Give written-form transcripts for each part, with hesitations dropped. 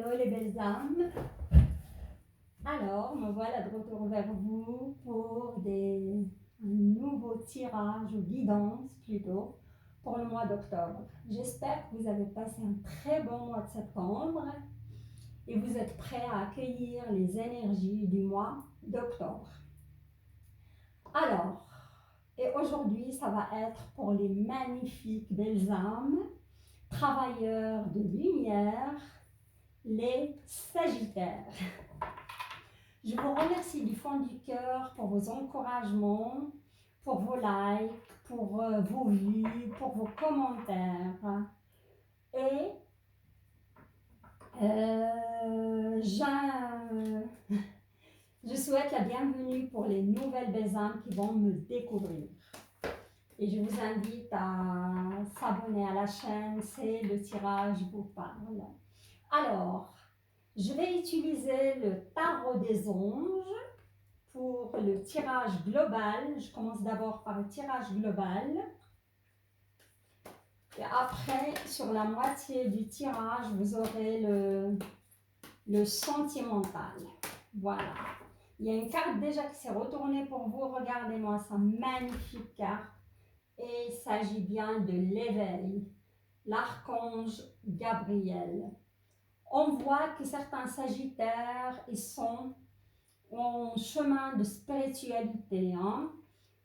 Hello les belles âmes. Alors, me voilà de retour vers vous pour un nouveau tirage ou guidance plutôt pour le mois d'octobre. J'espère que vous avez passé un très bon mois de septembre et vous êtes prêts à accueillir les énergies du mois d'octobre. Alors, et aujourd'hui, ça va être pour les magnifiques belles âmes, travailleurs de lumière, les Sagittaires. Je vous remercie du fond du cœur pour vos encouragements, pour vos likes, pour vos vues, pour vos commentaires. Et je souhaite la bienvenue pour les nouvelles belles âmes qui vont me découvrir. Et je vous invite à s'abonner à la chaîne, c'est le tirage vous parle. Alors, je vais utiliser le tarot des anges pour le tirage global. Je commence d'abord par le tirage global. Et après, sur la moitié du tirage, vous aurez le sentimental. Voilà. Il y a une carte déjà qui s'est retournée pour vous. Regardez-moi sa magnifique carte. Et il s'agit bien de l'éveil. L'archange Gabriel. On voit que certains sagittaires, ils sont en chemin de spiritualité.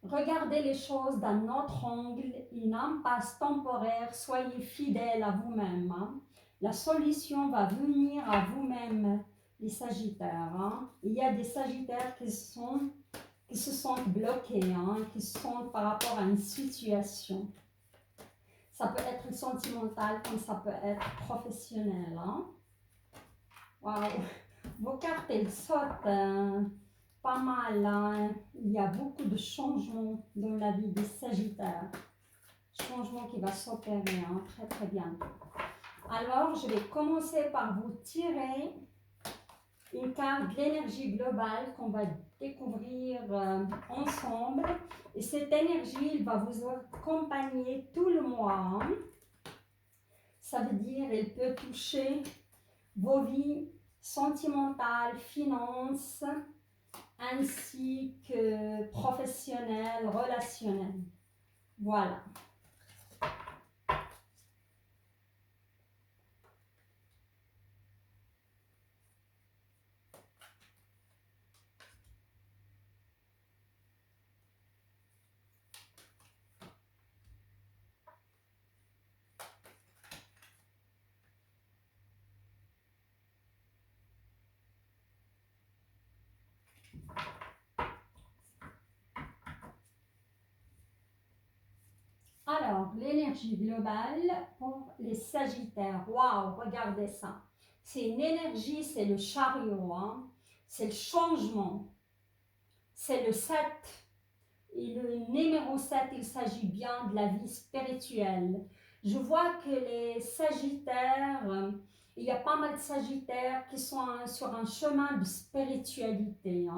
Regardez les choses d'un autre angle, une impasse temporaire, soyez fidèles à vous-même. La solution va venir à vous-même, les sagittaires. Il y a des sagittaires qui se sentent bloqués, qui se sentent par rapport à une situation. Ça peut être sentimental comme ça peut être professionnel. Waouh. Vos cartes, elles sautent pas mal. Il y a beaucoup de changements dans la vie des Sagittaires. Changement qui va s'opérer très très bientôt. Alors, je vais commencer par vous tirer une carte de l'énergie globale qu'on va découvrir ensemble. Et cette énergie, elle va vous accompagner tout le mois. Ça veut dire qu'elle peut toucher vos vies sentimentales, finances, ainsi que professionnelles, relationnelles. Voilà. Alors, l'énergie globale pour les Sagittaires. Waouh, regardez ça. C'est une énergie, c'est le chariot, c'est le changement. C'est le 7. Et le numéro 7, il s'agit bien de la vie spirituelle. Je vois que les Sagittaires, il y a pas mal de Sagittaires qui sont sur un chemin de spiritualité,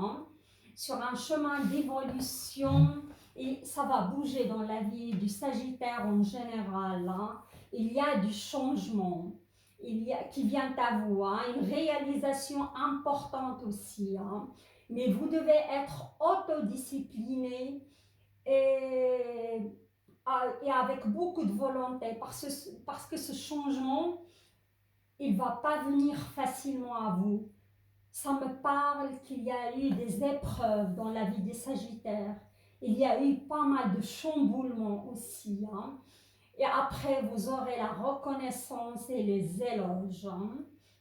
sur un chemin d'évolution. Et ça va bouger dans la vie du Sagittaire en général. Il y a du changement qui vient à vous, une réalisation importante aussi. Mais vous devez être autodiscipliné et avec beaucoup de volonté parce que ce changement, il ne va pas venir facilement à vous. Ça me parle qu'il y a eu des épreuves dans la vie des Sagittaires. Il y a eu pas mal de chamboulements aussi. Et après, vous aurez la reconnaissance et les éloges.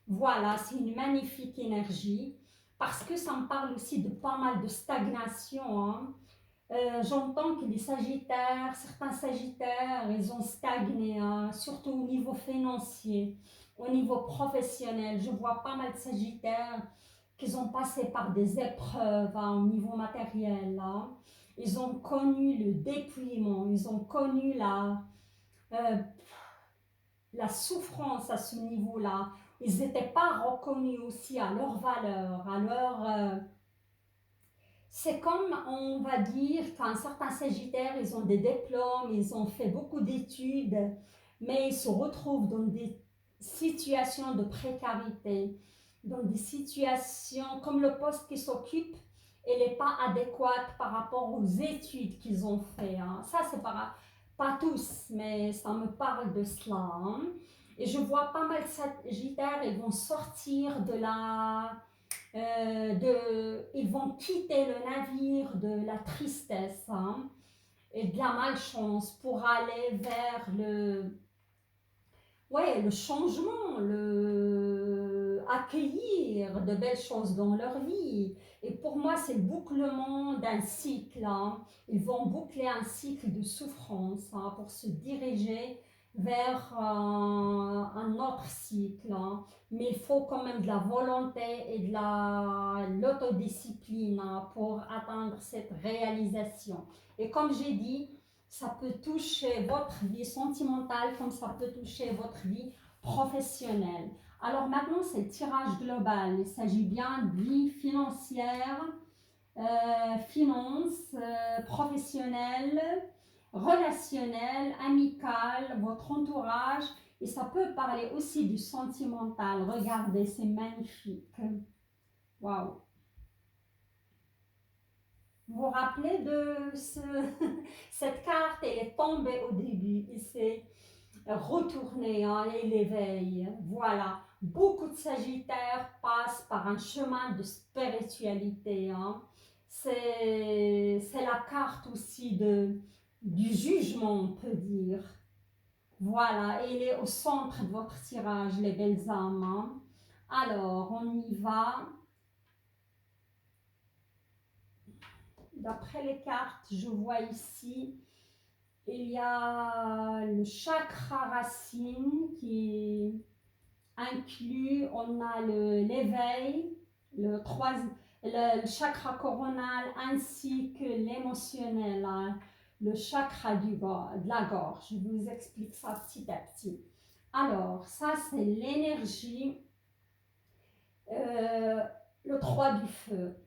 Voilà, c'est une magnifique énergie. Parce que ça me parle aussi de pas mal de stagnation. J'entends que les Sagittaires, certains Sagittaires, ils ont stagné, surtout au niveau financier, au niveau professionnel. Je vois pas mal de Sagittaires qui ont passé par des épreuves au niveau matériel. Ils ont connu le dépouillement, ils ont connu la souffrance à ce niveau-là. Ils n'étaient pas reconnus aussi à leur valeur, à leur... C'est comme, on va dire, qu'un certain Sagittaire, ils ont des diplômes, ils ont fait beaucoup d'études, mais ils se retrouvent dans des situations de précarité, dans des situations comme le poste qu'ils s'occupent, elle n'est pas adéquate par rapport aux études qu'ils ont fait. Hein. Ça, c'est pas tous, mais ça me parle de cela. Hein. Et je vois pas mal de sagittaires, ils vont sortir de la... ils vont quitter le navire de la tristesse hein, et de la malchance pour aller vers le changement, accueillir de belles choses dans leur vie. Et pour moi, c'est le bouclement d'un cycle. Hein. Ils vont boucler un cycle de souffrance hein, pour se diriger vers un autre cycle. Hein. Mais il faut quand même de la volonté et de l'autodiscipline hein, pour atteindre cette réalisation. Et comme j'ai dit, ça peut toucher votre vie sentimentale comme ça peut toucher votre vie professionnelle. Alors maintenant, c'est le tirage global. Il s'agit bien de vie financière, finances, professionnelle, relationnelle, amicale, votre entourage. Et ça peut parler aussi du sentimental. Regardez, c'est magnifique. Waouh! Vous vous rappelez de cette carte, elle est tombée au début, il s'est retourné hein, et l'éveil. Voilà, beaucoup de Sagittaires passent par un chemin de spiritualité. Hein. C'est la carte aussi du jugement, on peut dire. Voilà, elle est au centre de votre tirage, les belles âmes. Hein. Alors, on y va. D'après les cartes, je vois ici, il y a le chakra racine qui est inclus. On a l'éveil, le chakra coronal ainsi que l'émotionnel, hein, le chakra de la gorge. Je vous explique ça petit à petit. Alors, ça c'est l'énergie, le 3 du feu.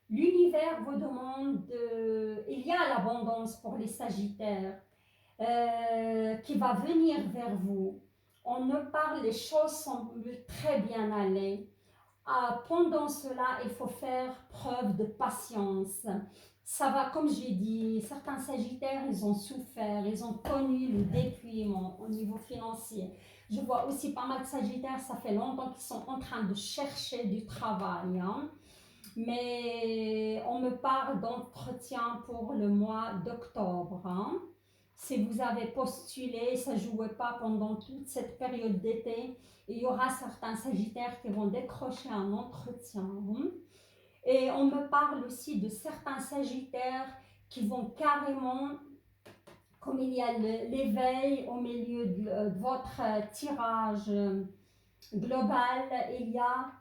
L'univers vous demande il y a l'abondance pour les Sagittaires qui va venir vers vous. On me parle, les choses semblent très bien aller. Pendant cela, il faut faire preuve de patience. Ça va, comme j'ai dit, certains Sagittaires, ils ont souffert, ils ont connu le dépouillement au niveau financier. Je vois aussi pas mal de Sagittaires, ça fait longtemps qu'ils sont en train de chercher du travail. Hein. Mais on me parle d'entretien pour le mois d'octobre. Hein. Si vous avez postulé, ça ne jouait pas pendant toute cette période d'été, il y aura certains Sagittaires qui vont décrocher un entretien. Hein. Et on me parle aussi de certains Sagittaires qui vont carrément, comme il y a l'éveil au milieu de votre tirage global, il y a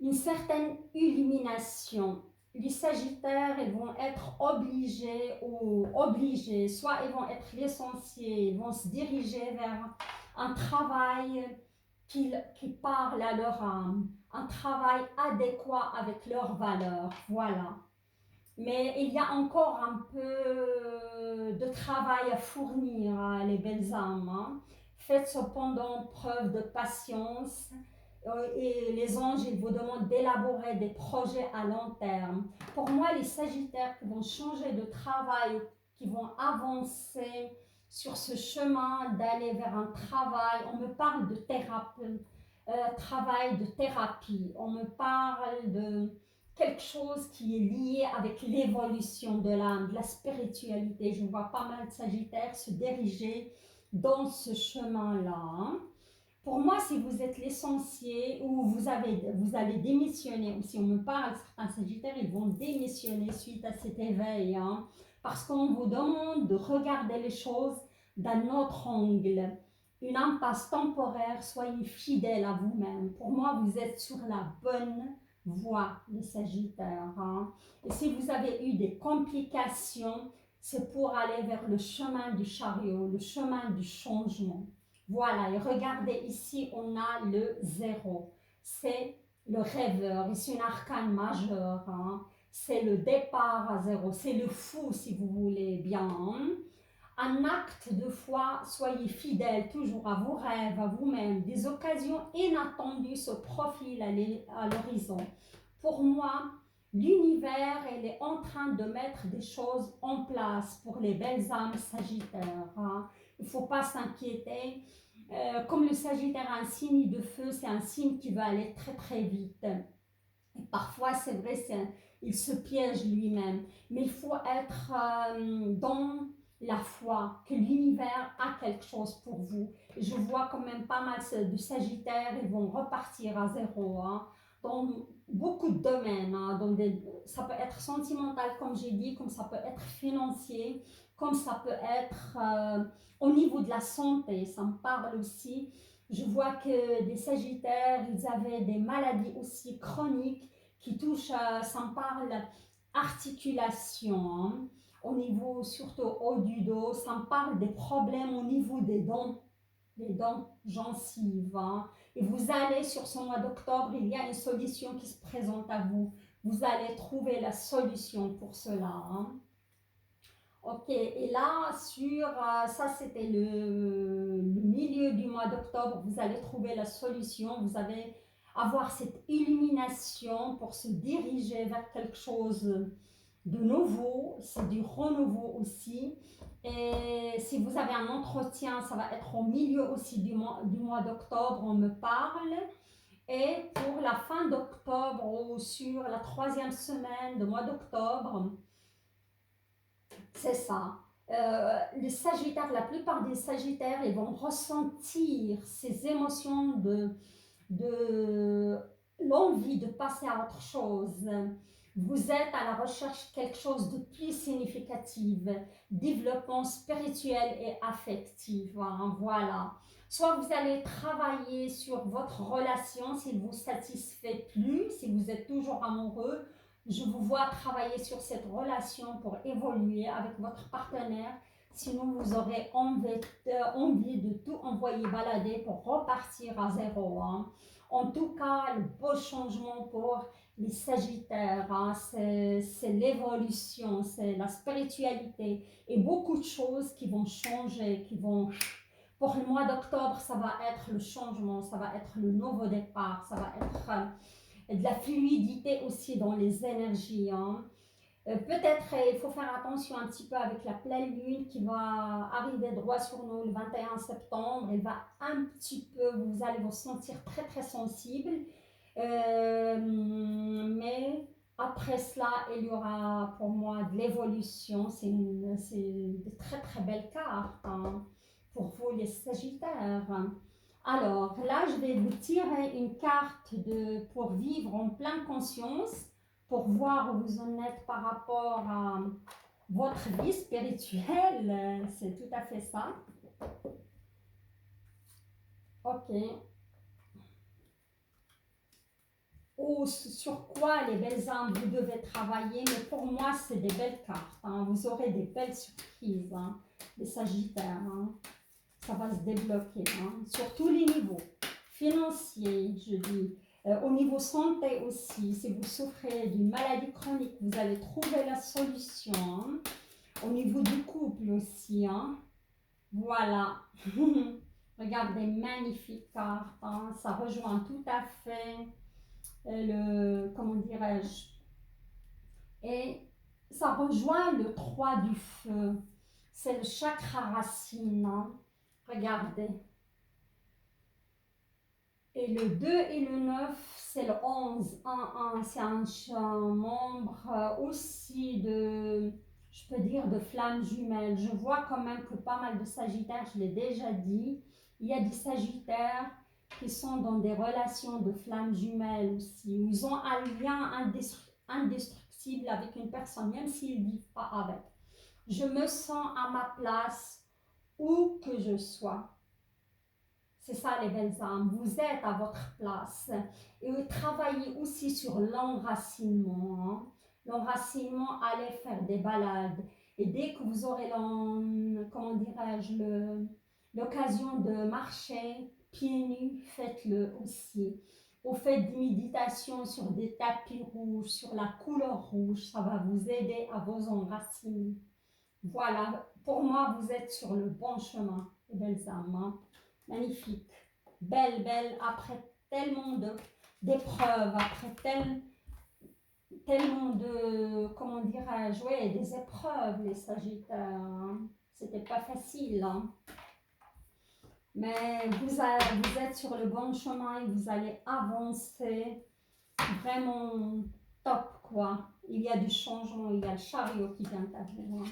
une certaine illumination. Les Sagittaires, ils vont être obligés, soit ils vont être licenciés, ils vont se diriger vers un travail qui parle à leur âme, un travail adéquat avec leurs valeurs, voilà. Mais il y a encore un peu de travail à fournir, hein, les belles âmes. Hein. Faites cependant preuve de patience et les anges, ils vous demandent d'élaborer des projets à long terme. Pour moi, les Sagittaires qui vont changer de travail, qui vont avancer sur ce chemin d'aller vers un travail, on me parle de travail de thérapie, on me parle de quelque chose qui est lié avec l'évolution de l'âme, de la spiritualité. Je vois pas mal de Sagittaires se diriger dans ce chemin-là. Hein. Pour moi, si vous êtes licencié ou vous allez démissionner, ou si on me parle, certains Sagittaires, ils vont démissionner suite à cet éveil, hein, parce qu'on vous demande de regarder les choses d'un autre angle. Une impasse temporaire, soyez fidèle à vous-même. Pour moi, vous êtes sur la bonne voie, les Sagittaires. Hein. Et si vous avez eu des complications, c'est pour aller vers le chemin du chariot, le chemin du changement. Voilà, et regardez ici, on a le 0. C'est le rêveur, et c'est une arcane majeure. Hein. c'est le départ à zéro, c'est le fou si vous voulez bien. Hein. Un acte de foi, soyez fidèles toujours à vos rêves, à vous-même. Des occasions inattendues se profilent à l'horizon. Pour moi, l'univers, elle est en train de mettre des choses en place pour les belles âmes sagittaires. Hein. Il ne faut pas s'inquiéter. Comme le Sagittaire a un signe de feu, c'est un signe qui va aller très très vite. Et parfois, c'est vrai, il se piège lui-même. Mais il faut être dans la foi que l'univers a quelque chose pour vous. Et je vois quand même pas mal de Sagittaires, ils vont repartir à zéro. Hein, dans beaucoup de domaines. Hein, ça peut être sentimental, comme j'ai dit, comme ça peut être financier, comme ça peut être au niveau de la santé. Ça me parle aussi. Je vois que des Sagittaires, ils avaient des maladies aussi chroniques qui touchent, ça me parle, articulation, hein, au niveau surtout haut du dos, ça me parle des problèmes au niveau des dents, les dents gencives. Hein. Et vous allez sur ce mois d'octobre, il y a une solution qui se présente à vous. Vous allez trouver la solution pour cela. Hein. Ok, et là, ça c'était le milieu du mois d'octobre, vous allez trouver la solution, vous allez avoir cette illumination pour se diriger vers quelque chose de nouveau, c'est du renouveau aussi. Et si vous avez un entretien, ça va être au milieu aussi du mois d'octobre, on me parle. Et pour la fin d'octobre ou sur la 3e semaine du mois d'octobre, c'est ça. Les Sagittaires, la plupart des Sagittaires, ils vont ressentir ces émotions de l'envie de passer à autre chose. Vous êtes à la recherche de quelque chose de plus significatif, développement spirituel et affectif. Hein, voilà. Soit vous allez travailler sur votre relation s'il ne vous satisfait plus, si vous êtes toujours amoureux. Je vous vois travailler sur cette relation pour évoluer avec votre partenaire. Sinon, vous aurez envie de tout envoyer balader pour repartir à zéro. Hein. En tout cas, le beau changement pour les Sagittaires, hein, c'est l'évolution, c'est la spiritualité et beaucoup de choses qui vont changer, Pour le mois d'octobre, ça va être le changement, ça va être le nouveau départ, ça va être de la fluidité aussi dans les énergies. Hein. Peut-être il faut faire attention un petit peu avec la pleine lune qui va arriver droit sur nous le 21 septembre. Elle va un petit peu, vous allez vous sentir très très sensible. Mais après cela, il y aura pour moi de l'évolution. C'est de très très belles cartes hein, pour vous les Sagittaires. Alors là, je vais vous tirer une carte pour vivre en pleine conscience, pour voir où vous en êtes par rapport à votre vie spirituelle. C'est tout à fait ça. Ok. Ou sur quoi les belles âmes vous devez travailler, mais pour moi, c'est des belles cartes. Hein. Vous aurez des belles surprises, hein, les Sagittaires. Hein. Ça va se débloquer hein, sur tous les niveaux. Financier, je dis. Au niveau santé aussi, si vous souffrez d'une maladie chronique, vous allez trouver la solution. Hein. Au niveau du couple aussi. Hein. Voilà. Regardez, magnifique carte. Hein. Ça rejoint tout à fait comment dirais-je, et ça rejoint le 3 du feu. C'est le chakra racine. Hein. Regardez. Et le 2 et le 9, c'est le 11. 1, c'est un membre aussi je peux dire, de flamme jumelle. Je vois quand même que pas mal de Sagittaires, je l'ai déjà dit, il y a des Sagittaires qui sont dans des relations de flamme jumelle aussi, où ils ont un lien indestructible avec une personne, même s'ils ne vivent pas avec. Je me sens à ma place où que je sois. C'est ça les belles âmes, vous êtes à votre place. Et vous travaillez aussi sur l'enracinement. Hein. L'enracinement, allez faire des balades. Et dès que vous aurez, comment dirais-je, l'occasion de marcher pieds nus, faites-le aussi. au fait de méditation sur des tapis rouges, sur la couleur rouge, ça va vous aider à vous enraciner. Voilà, pour moi, vous êtes sur le bon chemin, les belles âmes. Hein. Magnifique. Belle, belle, après tellement d'épreuves, après tellement de, comment dirais-je, ouais, des épreuves, les Sagittaires. Hein. C'était pas facile. Hein. Mais vous êtes sur le bon chemin et vous allez avancer vraiment top, quoi. Il y a du changement, il y a le chariot qui vient à vous. Hein.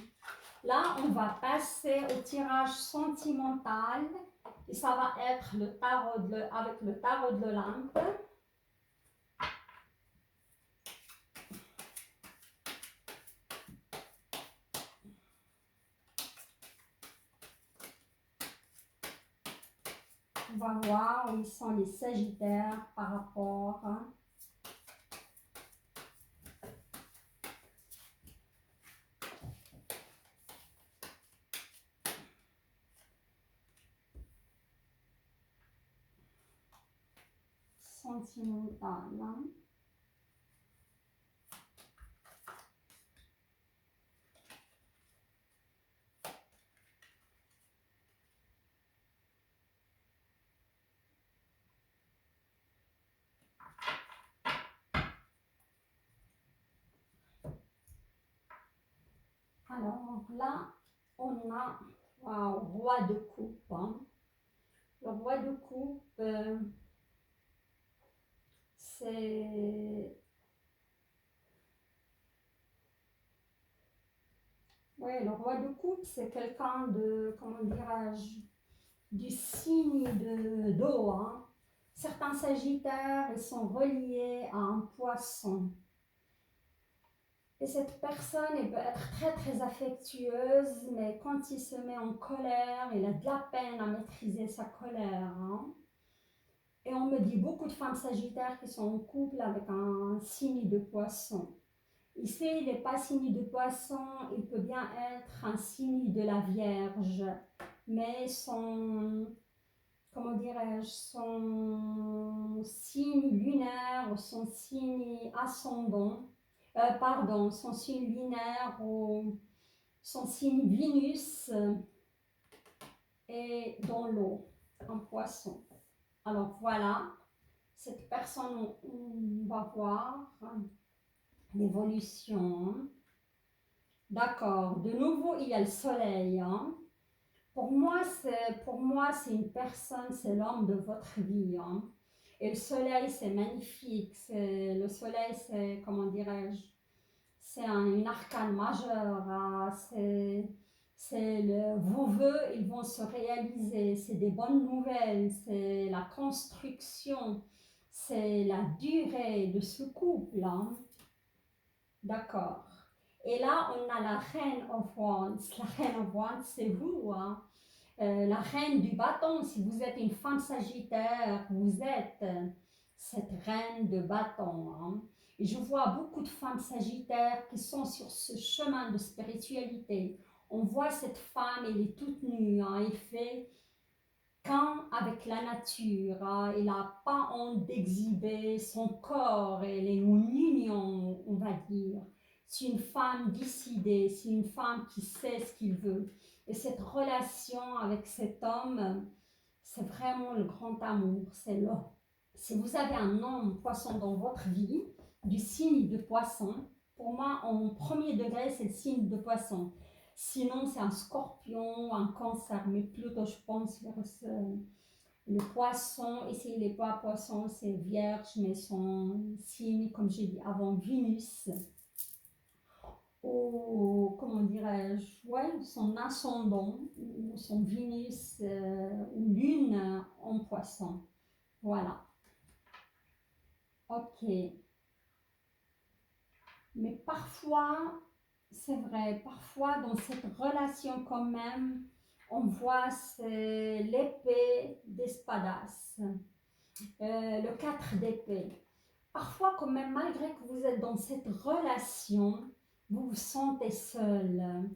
Là, on va passer au tirage sentimental et ça va être le tarot avec le tarot de l'Olympe. On va voir où ils sont les Sagittaires par rapport. Hein. Sentimental. Hein. Alors là, on a wow, roi de coupe. Hein. Le roi de coupe, c'est... Oui, le roi de coupe, c'est quelqu'un de, comment dirais-je, du signe d'eau. Hein. Certains sagittaires, ils sont reliés à un poisson. Et cette personne, elle peut être très très affectueuse, mais quand il se met en colère, il a de la peine à maîtriser sa colère. Hein. Et on me dit beaucoup de femmes sagittaires qui sont en couple avec un signe de poisson. Ici, il n'est pas signe de poisson, il peut bien être un signe de la Vierge, mais son, comment dirais-je, son signe lunaire ou son signe ascendant, son signe lunaire ou son signe Vénus est dans l'eau, en poisson. Alors voilà, cette personne, on va voir l'évolution. D'accord, de nouveau, il y a le soleil. Hein. Pour moi, c'est une personne, c'est l'homme de votre vie. Hein. Et le soleil, c'est magnifique. Le soleil, c'est, comment dirais-je, c'est une arcane majeure. Hein. Vos vœux, ils vont se réaliser. C'est des bonnes nouvelles. C'est la construction. C'est la durée de ce couple. Hein. D'accord. Et là, on a la reine of wands. La reine of wands, c'est vous. Hein. La reine du bâton, si vous êtes une femme sagittaire, vous êtes cette reine de bâton. Hein. Et je vois beaucoup de femmes sagittaires qui sont sur ce chemin de spiritualité. On voit cette femme, elle est toute nue. Hein. Elle fait qu'un avec la nature. Hein. Elle n'a pas honte d'exhiber son corps. Elle est en union, on va dire. C'est une femme décidée, c'est une femme qui sait ce qu'il veut. Et cette relation avec cet homme, c'est vraiment le grand amour, c'est là. Si vous avez un homme poisson dans votre vie, du signe de poisson, pour moi, en premier degré, c'est le signe de poisson. Sinon, c'est un scorpion, un cancer, mais plutôt, je pense, vers le poisson. Et s'il n'est pas poisson, c'est vierge, mais son signe, comme j'ai dit avant, Vénus. Ou, comment dirais-je, ouais, son ascendant, ou son Vénus ou lune en poisson. Voilà. Ok. Mais parfois, c'est vrai, parfois dans cette relation quand même, on voit l'épée d'espadas, le 4 d'épée. Parfois quand même, malgré que vous êtes dans cette relation, vous vous sentez seul.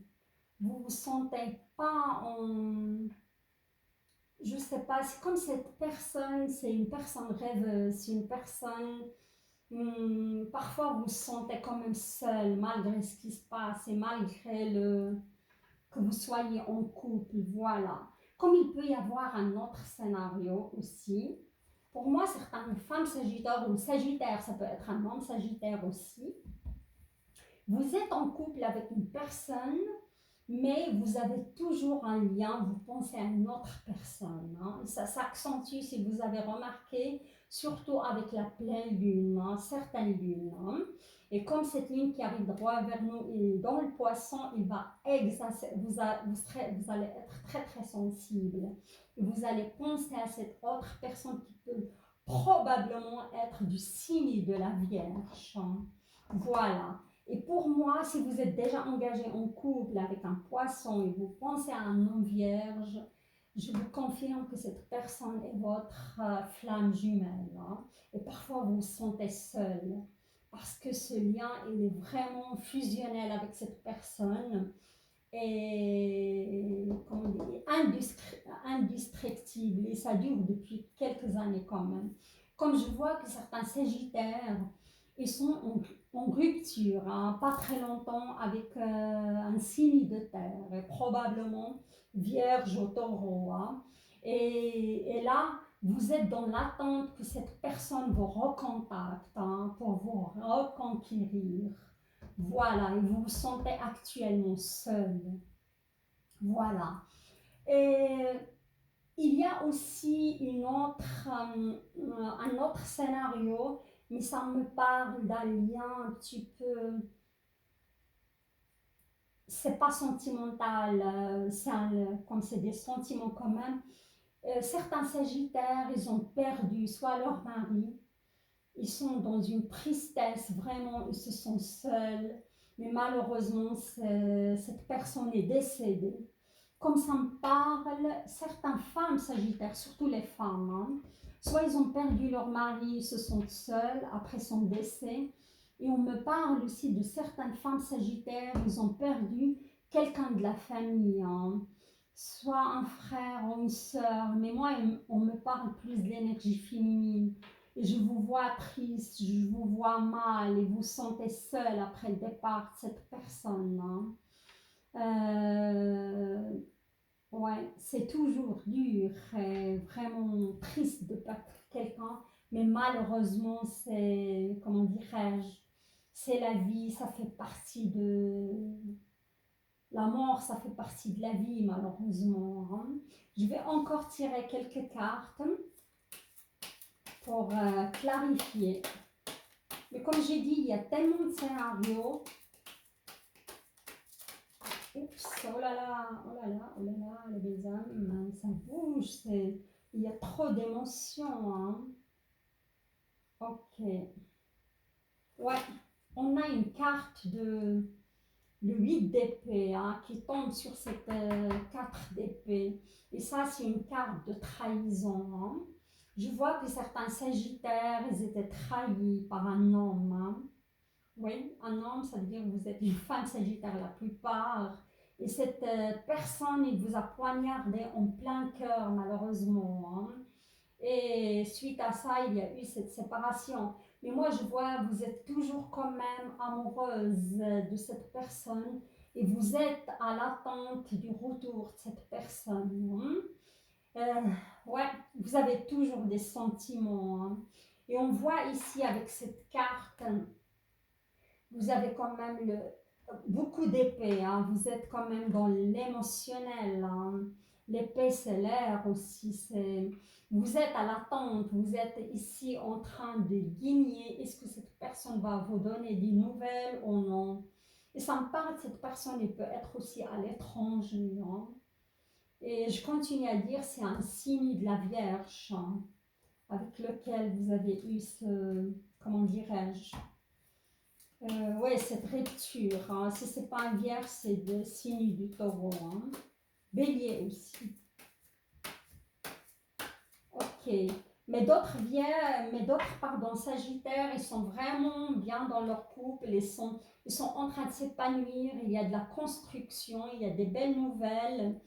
Vous vous sentez pas je sais pas, c'est comme cette personne, c'est une personne rêveuse, c'est une personne, parfois vous vous sentez quand même seul malgré ce qui se passe et malgré que vous soyez en couple, voilà. Comme il peut y avoir un autre scénario aussi. Pour moi, certaines femmes sagittaires ou sagittaires, ça peut être un homme sagittaire aussi. Vous êtes en couple avec une personne, mais vous avez toujours un lien, vous pensez à une autre personne. Hein. Ça s'accentue si vous avez remarqué, surtout avec la pleine lune, hein, certaines lunes. Hein. Et comme cette lune qui arrive droit vers nous est dans le poisson, il va vous allez être très très sensible. Et vous allez penser à cette autre personne qui peut probablement être du signe de la Vierge. Hein. Voilà. Et pour moi, si vous êtes déjà engagé en couple avec un poisson et vous pensez à un homme vierge, je vous confirme que cette personne est votre flamme jumelle. Hein. Et parfois, vous vous sentez seul parce que ce lien, il est vraiment fusionnel avec cette personne et comment dire, indestructible. Et ça dure depuis quelques années quand même. Comme je vois que certains sagittaires, ils sont en rupture, hein, pas très longtemps, avec un signe de terre, et probablement vierge au taureau. Hein. Et là, vous êtes dans l'attente que cette personne vous recontacte hein, pour vous reconquérir. Voilà, et vous vous sentez actuellement seul. Voilà. Et il y a aussi un autre scénario, mais ça me parle d'un lien un petit peu. C'est pas sentimental, comme c'est des sentiments quand même. Certains sagittaires, ils ont perdu soit leur mari, ils sont dans une tristesse, vraiment, ils se sentent seuls, mais malheureusement, cette personne est décédée. Comme ça me parle, certaines femmes sagittaires, surtout les femmes, hein, soit ils ont perdu leur mari, ils se sentent seuls après son décès, et on me parle aussi de certaines femmes sagittaires, ils ont perdu quelqu'un de la famille, hein, soit un frère ou une sœur, mais moi, on me parle plus de l'énergie féminine. Et je vous vois triste, je vous vois mal et vous sentez seul après le départ de cette personne. Hein. Ouais, c'est toujours dur et vraiment triste de perdre quelqu'un, mais malheureusement, c'est, comment dirais-je, c'est la vie, ça fait partie de. La mort, ça fait partie de la vie, malheureusement. Hein. Je vais encore tirer quelques cartes pour clarifier. Mais comme j'ai dit, il y a tellement de scénarios. Oups, oh là là, oh là là, oh là là, les belles âmes, ça bouge, il y a trop d'émotions. Hein. Ok. Ouais, on a une carte de le 8 d'épée hein, qui tombe sur cette 4 d'épée. Et ça, c'est une carte de trahison. Hein. Je vois que certains sagittaires, ils étaient trahis par un homme. Hein. Oui, un homme, ça veut dire que vous êtes une femme sagittaire la plupart. Et cette personne, il vous a poignardé en plein cœur, malheureusement. Hein. Et suite à ça, il y a eu cette séparation. Mais moi, je vois, vous êtes toujours quand même amoureuse de cette personne et vous êtes à l'attente du retour de cette personne. Hein. Ouais, vous avez toujours des sentiments. Hein. Et on voit ici avec cette carte, vous avez quand même beaucoup d'épée, hein. Vous êtes quand même dans l'émotionnel. Hein. L'épée, c'est l'air aussi. Vous êtes à l'attente, vous êtes ici en train de guigner. Est-ce que cette personne va vous donner des nouvelles ou non? Et ça me parle de cette personne, elle peut être aussi à l'étranger. Hein. Et je continue à dire, c'est un signe de la Vierge hein, avec lequel vous avez eu comment dirais-je, oui, cette rupture. Hein. Si ce n'est pas un vierge, c'est le signe du taureau. Hein. Bélier aussi. Ok. Mais d'autres sagittaires, ils sont vraiment bien dans leur couple. Ils sont en train de s'épanouir. Il y a de la construction, il y a des belles nouvelles.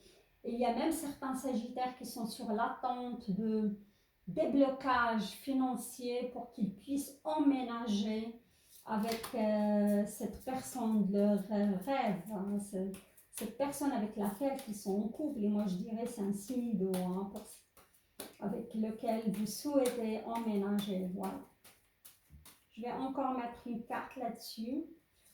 Et il y a même certains Sagittaires qui sont sur l'attente de déblocage financier pour qu'ils puissent emménager avec cette personne de leur rêve, hein, cette personne avec laquelle ils sont en couple. Et moi, je dirais c'est un signe d'eau, hein, avec lequel vous souhaitez emménager. Voilà. Je vais encore mettre une carte là-dessus.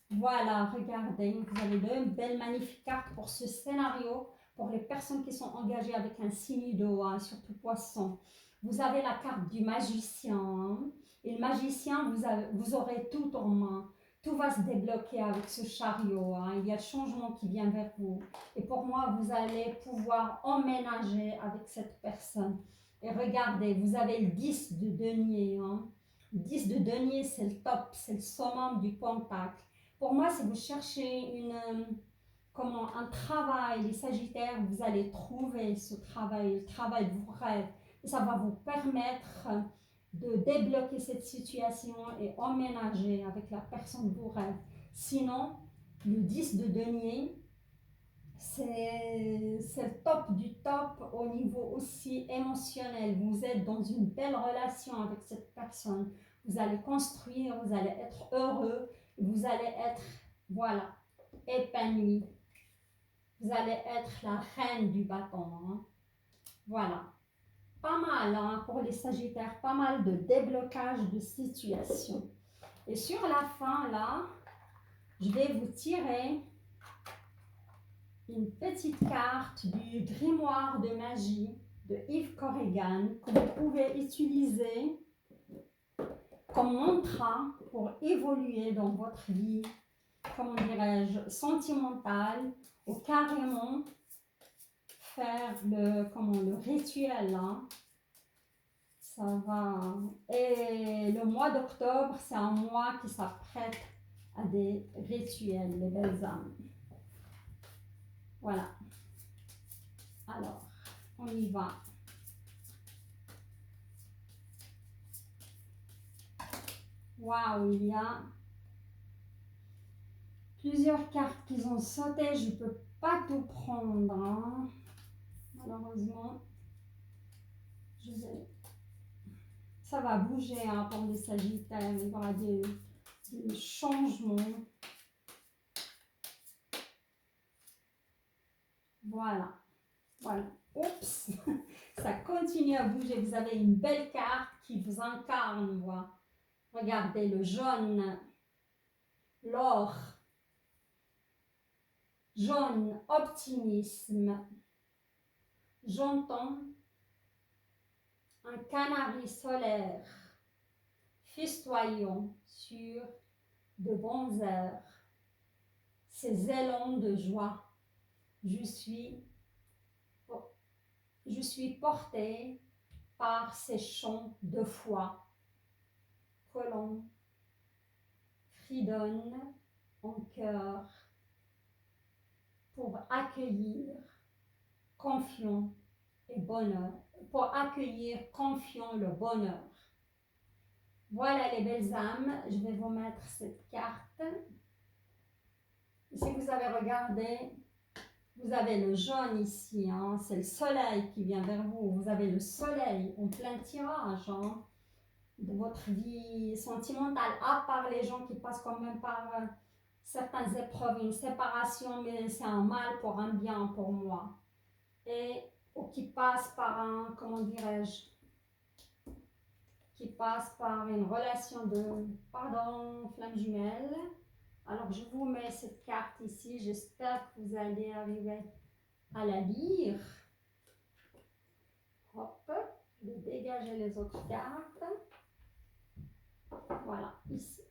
Voilà, regardez, vous avez deux belles magnifiques cartes pour ce scénario, pour les personnes qui sont engagées avec un signe d'eau, hein, surtout poisson. Vous avez la carte du magicien, hein, et le magicien, vous aurez tout en main. Tout va se débloquer avec ce chariot, hein. Il y a le changement qui vient vers vous. Et pour moi, vous allez pouvoir emménager avec cette personne. Et regardez, vous avez le 10 de denier, hein. Le 10 de denier, c'est le top, c'est le summum du pentacle. Pour moi, si vous cherchez un travail, les Sagittaires, vous allez trouver ce travail, le travail de vos rêves. Et ça va vous permettre de débloquer cette situation et emménager avec la personne de vos rêves. Sinon, le 10 de denier, c'est le top du top au niveau aussi émotionnel. Vous êtes dans une belle relation avec cette personne. Vous allez construire, vous allez être heureux, vous allez être, voilà, épanoui. Vous allez être la reine du bâton, hein. Voilà. Pas mal, hein, pour les Sagittaires, pas mal de déblocage de situation. Et sur la fin, là, je vais vous tirer une petite carte du grimoire de magie de Yves Corrigan que vous pouvez utiliser comme mantra pour évoluer dans votre vie, comment dirais-je, sentimentale, ou carrément faire le rituel là. Ça va. Et le mois d'octobre, c'est un mois qui s'apprête à des rituels, les belles âmes. Voilà. Alors, on y va. Waouh, il y a plusieurs cartes qui ont sauté. Je ne peux pas tout prendre, hein. Malheureusement. Ça va bouger, hein, pour les Sagittaires. Il y aura des changements. Voilà. Voilà. Oups, ça continue à bouger. Vous avez une belle carte qui vous incarne, moi. Regardez le jaune, l'or, jaune, optimisme. J'entends un canari solaire festoyant sur de bons airs, ces élans de joie. Je suis portée par ces chants de foi que l'on fredonne en cœur pour accueillir confiant et bonheur, pour accueillir confiant le bonheur. Voilà les belles âmes, je vais vous mettre cette carte. Si vous avez regardé, vous avez le jaune ici, hein, c'est le soleil qui vient vers vous. Vous avez le soleil en plein tirage, hein, de votre vie sentimentale, à part les gens qui passent quand même par certaines épreuves, une séparation, mais c'est un mal pour un bien pour moi. Ou qui passent par un, comment dirais-je, qui passent par une relation de, pardon, flamme jumelle. Alors, je vous mets cette carte ici. J'espère que vous allez arriver à la lire. Hop, je vais dégager les autres cartes. Voilà, ici.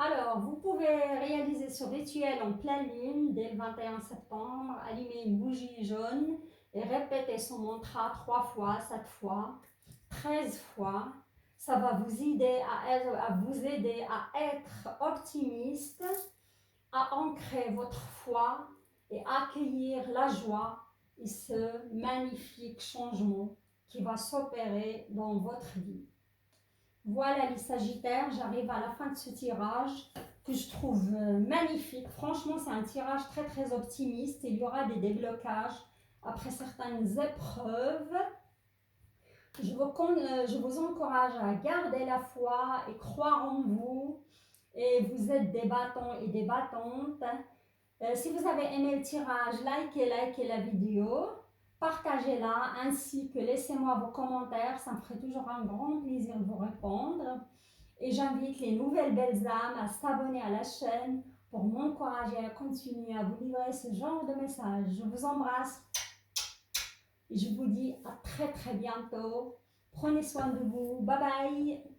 Alors, vous pouvez réaliser ce rituel en pleine lune dès le 21 septembre. Allumer une bougie jaune et répéter son mantra 3 fois, 7 fois, 13 fois. Ça va vous aider à être optimiste, à ancrer votre foi et accueillir la joie et ce magnifique changement qui va s'opérer dans votre vie. Voilà les Sagittaires, j'arrive à la fin de ce tirage. que je trouve magnifique. Franchement, c'est un tirage très très optimiste. Il y aura des déblocages après certaines épreuves. Je vous encourage à garder la foi et croire en vous. Et vous êtes des battants et des battantes. Si vous avez aimé le tirage, likez la vidéo. Partagez-la ainsi que laissez-moi vos commentaires. Ça me ferait toujours un grand plaisir de vous répondre. Et j'invite les nouvelles belles âmes à s'abonner à la chaîne pour m'encourager à continuer à vous livrer ce genre de messages. Je vous embrasse et je vous dis à très très bientôt. Prenez soin de vous. Bye bye.